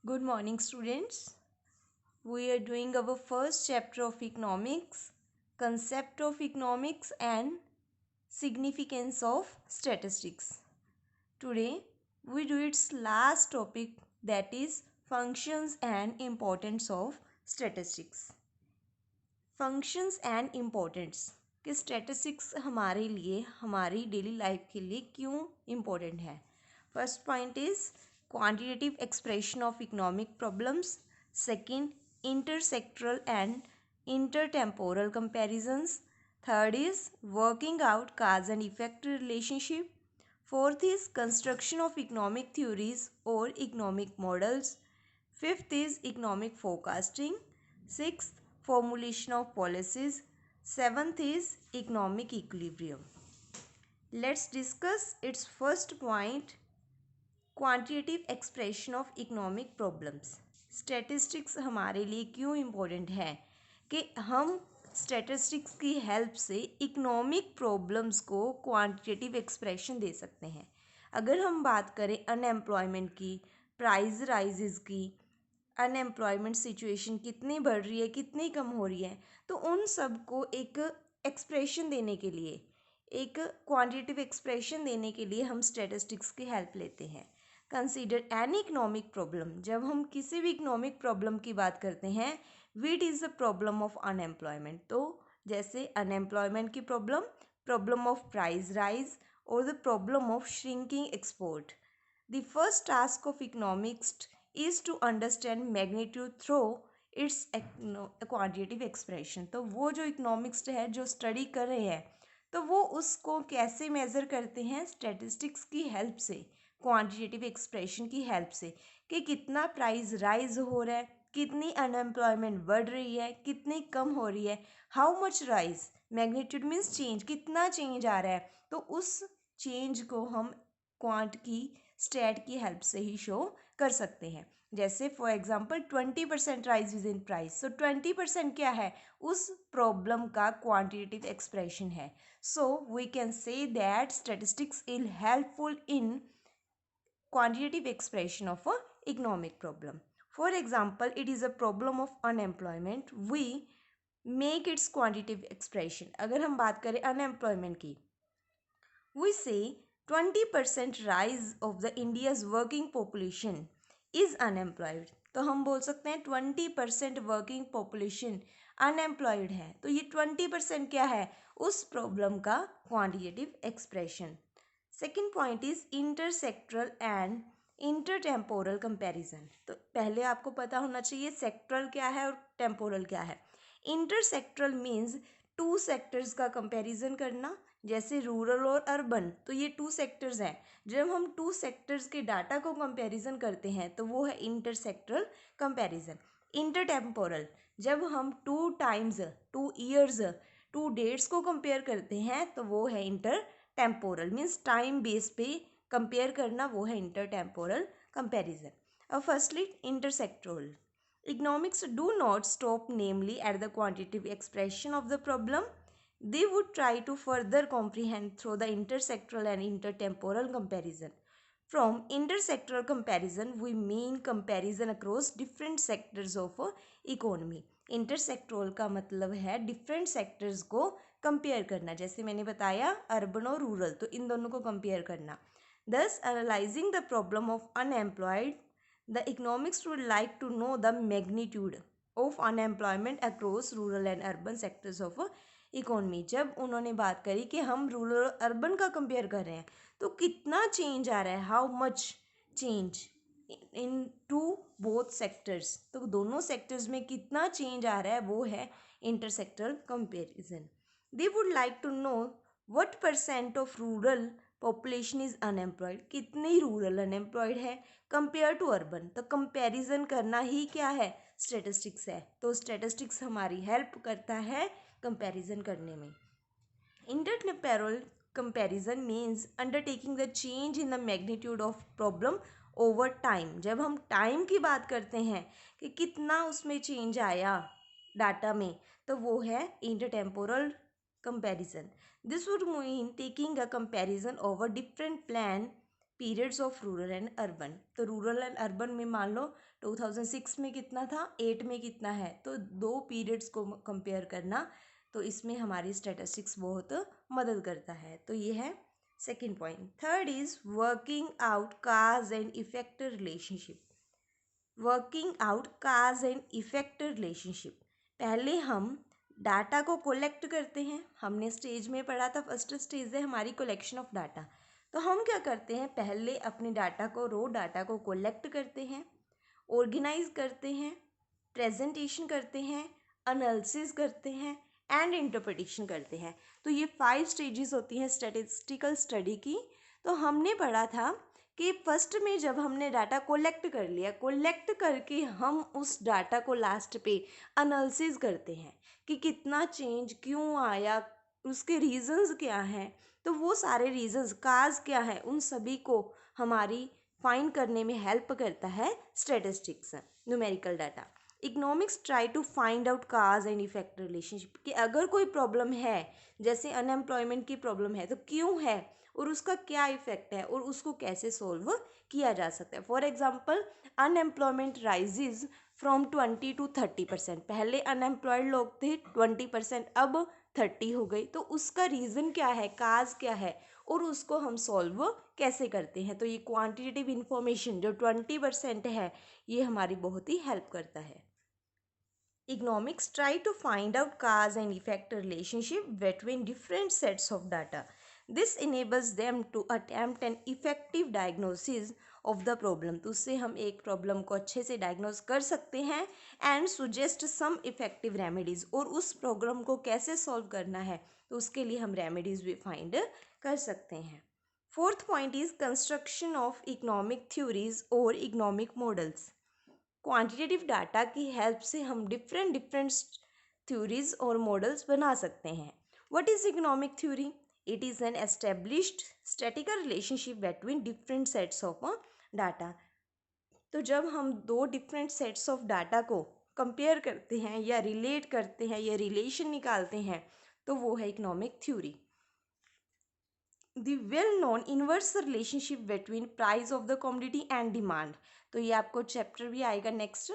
Good morning, students. We are doing our first chapter of economics, concept of economics and significance of statistics. Today, we do its last topic, that is functions and importance of statistics. Functions and importance कि statistics हमारे लिए हमारी daily life के लिए क्यों important है. First point is quantitative expression of economic problems. Second, intersectoral and intertemporal comparisons. Third is working out cause and effect relationship. Fourth is construction of economic theories और economic models. Fifth is economic forecasting. Sixth, formulation of policies. Seventh is economic equilibrium. Let's discuss its first point, quantitative expression of economic problems. Statistics हमारे लिए क्यों important है कि हम statistics की help से economic problems को क्वांटिटेटिव एक्सप्रेशन दे सकते हैं. अगर हम बात करें अनएम्प्लॉयमेंट की, प्राइस राइजेस की, अनएम्प्लॉयमेंट सिचुएशन कितनी बढ़ रही है, कितनी कम हो रही है, तो उन सब को एक एक्सप्रेशन देने के लिए, एक क्वांटिटेटिव एक्सप्रेशन देने के लिए हम स्टैटिस्टिक्स की हेल्प लेते हैं. Consider any economic problem. जब हम किसी भी इकोनॉमिक प्रॉब्लम की बात करते हैं, what is the problem of unemployment. तो जैसे अनएम्प्लॉयमेंट की problem, problem of price rise और the problem of shrinking export. The first task of economics is to understand magnitude through its quantitative expression. तो वो जो इकोनॉमिक्स है, जो study कर रहे हैं, तो वो उसको कैसे मेज़र करते हैं? स्टैटिस्टिक्स की हेल्प से, क्वांटिटेटिव एक्सप्रेशन की हेल्प से, कि कितना प्राइस राइज हो रहा है, कितनी अनएम्प्लॉयमेंट बढ़ रही है, कितनी कम हो रही है, how much rise. Magnitude means change, कितना चेंज आ रहा है. तो उस चेंज को हम क्वांट की, स्टैट की हेल्प से ही शो कर सकते हैं. जैसे for example 20% rise is in price. So 20% क्या है? उस प्रॉब्लम का क्वांटिटेटिव एक्सप्रेशन है. So we can say that statistics is helpful in quantitative expression of a economic problem. For example, it is a problem of unemployment. We make its quantitative expression. अगर हम बात करें unemployment की, we say 20% rise of the India's working population is unemployed. तो हम बोल सकते हैं 20% वर्किंग पॉपुलेशन अनएम्प्लॉयड है. तो ये 20% क्या है? उस प्रॉब्लम का quantitative expression. Second point is intersectoral and intertemporal comparison. तो पहले आपको पता होना चाहिए सेक्टरल क्या है और टेम्पोरल क्या है. इंटरसेक्टरल मीन्स टू सेक्टर्स का कंपैरिजन करना, जैसे रूरल और अर्बन. तो ये टू सेक्टर्स हैं. जब हम टू सेक्टर्स के डाटा को कंपैरिजन करते हैं तो वो है इंटरसेक्टरल कंपैरिजन. इंटरटेम्पोरल, जब हम two times, two years, two dates को कंपेयर करते हैं तो वो है intertemporal. Means time base पे कंपेयर करना, वो है इंटर टेम्पोरल कंपेरिजन. अब firstly intersectoral. Economics do not stop namely at the quantitative expression of the problem. They would try to further comprehend through the intersectoral and intertemporal comparison. From intersectoral comparison, we mean comparison across different sectors of economy. Intersectoral का मतलब है different sectors को compare करना. जैसे मैंने बताया urban और rural, तो इन दोनों को कंपेयर करना. Thus, analyzing the problem of unemployed, the economics would like to know the magnitude of unemployment across rural and urban sectors of economy. जब उन्होंने बात करी कि हम रूरल और अर्बन का कंपेयर कर रहे हैं तो कितना चेंज आ रहा है, how much change in to both sectors. तो दोनों सेक्टर्स में कितना चेंज आ रहा है, वो है intersectoral comparison. They would like to know what percent of rural population is unemployed. कितनी रूरल अनएम्प्लॉयड है कंपेयर टू अर्बन. तो कंपेरिजन करना ही क्या है? स्टैटिस्टिक्स है. तो स्टैटिस्टिक्स हमारी हेल्प करता है कंपैरिजन करने में. Intertemporal comparison means undertaking the change in the magnitude of problem over time. जब हम टाइम की बात करते हैं कि कितना उसमें चेंज आया डाटा में, तो वो है intertemporal comparison. This would mean taking a comparison over different plan periods of rural and urban. तो रूरल एंड अर्बन में मान लो 2006 में कितना था, 8 में कितना है, तो दो पीरियड्स को कंपेयर करना, तो इसमें हमारी स्टैटिस्टिक्स बहुत मदद करता है। तो ये है second point. Third is working out cause and effect relationship. Working out cause and effect relationship, पहले हम डाटा को कलेक्ट करते हैं। हमने स्टेज में पढ़ा था, फर्स्ट स्टेज है हमारी कलेक्शन ऑफ डाटा। तो हम क्या करते हैं, पहले अपने डाटा को, रो डाटा को कलेक्ट करते हैं, ऑर्गेनाइज करते हैं, प्रेजेंटेशन करते हैं, एनालिसिस करते हैं एंड इंटरप्रिटेशन करते हैं। तो ये 5 स्टेजेस होती हैं स्टैटिस्टिकल स्टडी की। तो हमने पढ़ा था कि फर्स्ट में जब हमने डाटा कोलेक्ट कर लिया, कोलेक्ट करके हम उस डाटा को लास्ट पे एनालिसिस करते हैं कि कितना चेंज क्यों आया, उसके रीजंस क्या हैं। तो वो सारे रीजंस, काज क्या है, उन सभी को हमारी फाइंड करने में हेल्प करता है statistics, numerical data. Economics try to find out cause and effect relationship, कि अगर कोई प्रॉब्लम है, जैसे अनएम्प्लॉयमेंट की प्रॉब्लम है, तो क्यों है और उसका क्या इफेक्ट है और उसको कैसे सोल्व किया जा सकता है। For example, unemployment rises from 20 to 30%। पहले अनएम्प्लॉयड लोग थे 20%, अब 30 हो गई। तो उसका रीज़न क्या है, काज क्या है, और उसको हम सॉल्व कैसे करते हैं। तो ये क्वांटिटेटिव इन्फॉर्मेशन जो 20% है, ये हमारी बहुत ही हेल्प करता है। Economics try to find out cause and effect relationship between different sets of data. This enables them to attempt an effective diagnosis of the problem. तो उससे हम एक प्रॉब्लम को अच्छे से डायग्नोज कर सकते हैं and suggest some effective remedies, और उस प्रॉब्लम को कैसे सॉल्व करना है, तो उसके लिए हम रेमेडीज भी फाइंड कर सकते हैं। Fourth point is construction of economic theories और इकोनॉमिक मॉडल्स। क्वांटिटेटिव डाटा की हेल्प से हम डिफरेंट थ्योरीज और मॉडल्स बना सकते हैं। What is economic theory? It is an established statistical relationship between different sets of data. तो जब हम दो डिफरेंट सेट्स ऑफ डाटा को कंपेयर करते हैं या रिलेट करते हैं या रिलेशन निकालते हैं, तो वो है economic theory. The well known inverse relationship between price of the commodity and demand. तो ये आपको चैप्टर भी आएगा नेक्स्ट,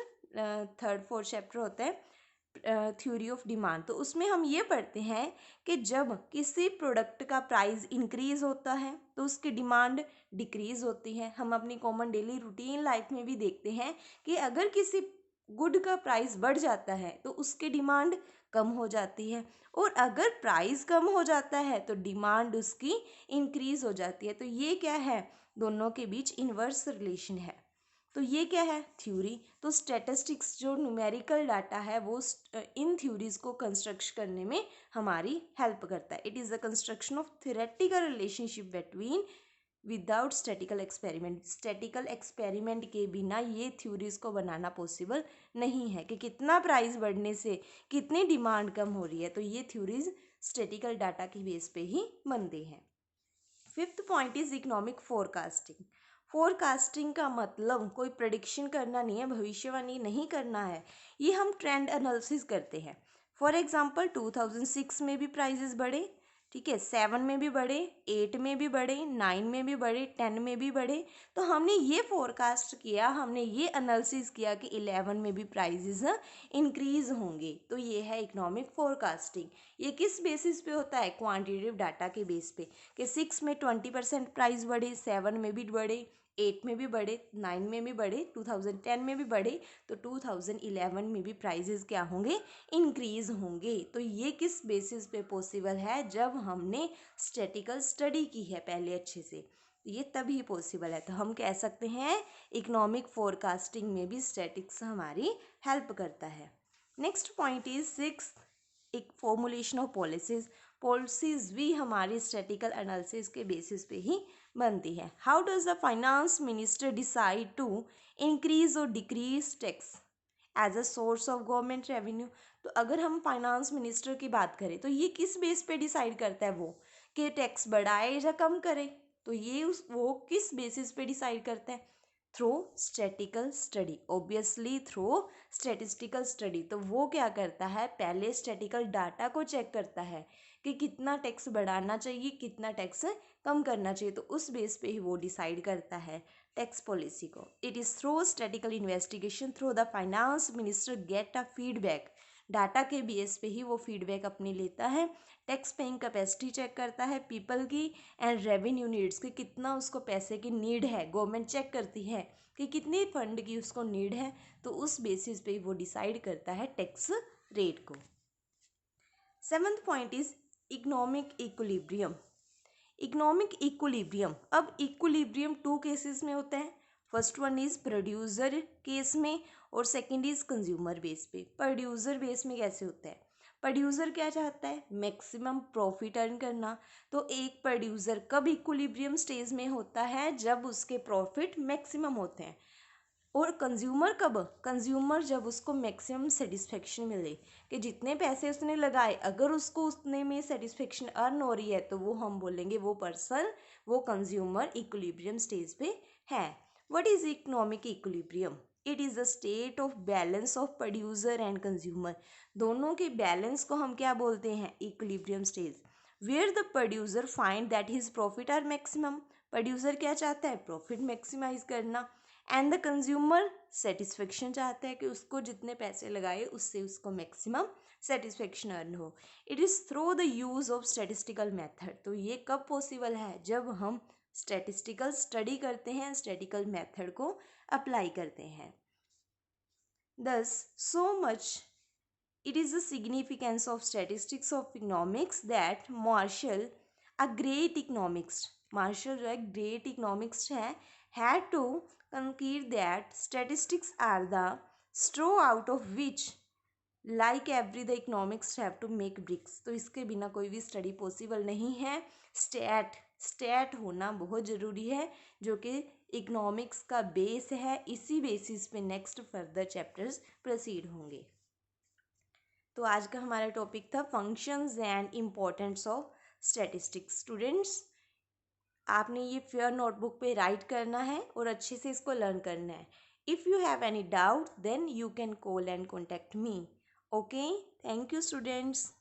3rd 4th चैप्टर होता है थ्योरी ऑफ डिमांड। तो उसमें हम ये पढ़ते हैं कि जब किसी प्रोडक्ट का प्राइस इंक्रीज होता है तो उसकी डिमांड डिक्रीज होती है। हम अपनी कॉमन डेली रूटीन लाइफ में भी देखते हैं कि अगर किसी गुड का प्राइस बढ़ जाता है तो उसकी डिमांड कम हो जाती है, और अगर प्राइस कम हो जाता है तो डिमांड उसकी इंक्रीज हो जाती है। तो ये क्या है, दोनों के बीच इन्वर्स रिलेशन है। तो ये क्या है, थ्योरी। तो स्टैटिस्टिक्स जो न्यूमेरिकल डाटा है वो इन थ्योरीज को कंस्ट्रक्ट करने में हमारी हेल्प करता है। It is the construction of theoretical relationship between without statistical experiment. Statistical experiment के बिना ये थ्योरीज को बनाना पॉसिबल नहीं है कि कितना प्राइस बढ़ने से कितनी डिमांड कम हो रही है। तो ये थ्योरीज स्टैटिकल डाटा की बेस पे ही बनते हैं। Fifth point is economic forecasting. Forecasting का मतलब कोई प्रेडिक्शन करना नहीं है, भविष्यवाणी नहीं करना है। ये हम ट्रेंड एनालिसिस करते हैं। फॉर एग्जांपल 2006 में भी प्राइजेस बढ़े, ठीक है, 7 में भी बढ़े, 8 में भी बढ़े, 9 में भी बढ़े, 10 में भी बढ़े। तो हमने ये फोरकास्ट किया, हमने ये एनालिसिस किया कि 11 में भी प्राइजेस इंक्रीज होंगे। तो ये है इकोनॉमिक फोरकास्टिंग। ये किस बेसिस पे होता है, क्वांटिटेटिव डाटा के बेस पे, कि 6 में 20% प्राइस बढ़े, 7 में भी बढ़े, 8 में भी बढ़े, 9 में भी बढ़े, 2010 में भी बढ़े, तो 2011 में भी प्राइजेस क्या होंगे, इंक्रीज होंगे। तो ये किस बेसिस पे पॉसिबल है, जब हमने स्टैटिकल स्टडी की है पहले अच्छे से, ये तभी पॉसिबल है। तो हम कह सकते हैं इकोनॉमिक फोरकास्टिंग में भी स्टैटिक्स हमारी हेल्प करता है। नेक्स्ट पॉइंट इज 6, एक फॉर्मुलेशन ऑफ पॉलिसीज। पॉलिसीज भी हमारी स्टैटिकल एनालिसिस के बेसिस पे ही बनती है। How does the finance minister decide to increase और decrease tax as a source of government revenue? तो अगर हम फाइनेंस मिनिस्टर की बात करें तो ये किस बेस पे डिसाइड करता है वो, कि टैक्स बढ़ाए या कम करे? तो ये वो किस बेसिस पे डिसाइड करता है, through statistical study, obviously through statistical study. तो वो क्या करता है, पहले स्टैटिकल डाटा को चेक करता है कि कितना टैक्स बढ़ाना चाहिए, कितना टैक्स कम करना चाहिए, तो उस बेस पे ही वो डिसाइड करता है टैक्स पॉलिसी को. It is through statistical investigation through the finance minister get a feedback. Data के बेस पे ही वो फीडबैक अपने लेता है. टैक्स पेइंग कैपेसिटी चेक करता है पीपल की एंड रेवेन्यू नीड्स की, कितना उसको पैसे की नीड है. गवर्नमेंट चेक करती है कि कितनी फंड की उसको नीड है, तो उस बेसिस पे वो डिसाइड करता है टैक्स रेट को. Seventh point is economic equilibrium. Economic equilibrium. अब इक्विलिब्रियम 2 केसेस में होता है. First one is producer case में और सेकंड इज कंज्यूमर बेस पे. प्रोड्यूसर बेस में कैसे होता है? प्रोड्यूसर क्या चाहता है? मैक्सिमम प्रॉफिट अर्न करना. तो एक प्रोड्यूसर कब इक्विलिब्रियम स्टेज में होता है? जब उसके प्रॉफिट मैक्सिमम होते हैं. और कंज्यूमर कब? कंज्यूमर जब उसको मैक्सिमम सेटिस्फेक्शन मिले कि जितने पैसे उसने लगाए अगर उसको उतने में सेटिस्फेक्शन अर्न हो रही है, तो वो हम बोलेंगे वो पर्सन, वो कंज्यूमर इक्विलिब्रियम स्टेज पे है. What is economic equilibrium? It is a state of balance of producer and consumer. दोनों के बैलेंस को हम क्या बोलते हैं? Equilibrium stage. Where the producer find that his profit are maximum. Producer क्या चाहता है? प्रॉफिट मैक्सिमाइज करना. एंड द कंज्यूमर सेटिस्फेक्शन चाहता है कि उसको जितने पैसे लगाए उससे उसको मैक्सिमम सेटिस्फेक्शन अर्न हो. It is through the use of statistical method. तो ये कब पॉसिबल है? जब हम स्टैटिस्टिकल स्टडी करते हैं, स्टैटिकल मेथड को अप्लाई करते हैं. thus so much it is the significance of statistics of economics that Marshall, a great economist, Marshall जो है great economist है, had to conclude that statistics are the straw out of which like every the economics have to make bricks. तो इसके बिना कोई भी study possible नहीं है. स्टैट होना बहुत ज़रूरी है, जो कि इकोनॉमिक्स का बेस है. इसी बेसिस पे नेक्स्ट फर्दर चैप्टर्स प्रोसीड होंगे. तो आज का हमारा टॉपिक था functions and importance of statistics. Students, आपने ये फेयर नोटबुक पे राइट करना है और अच्छे से इसको लर्न करना है. If you have any doubt then you can call and contact me. Okay, thank you students.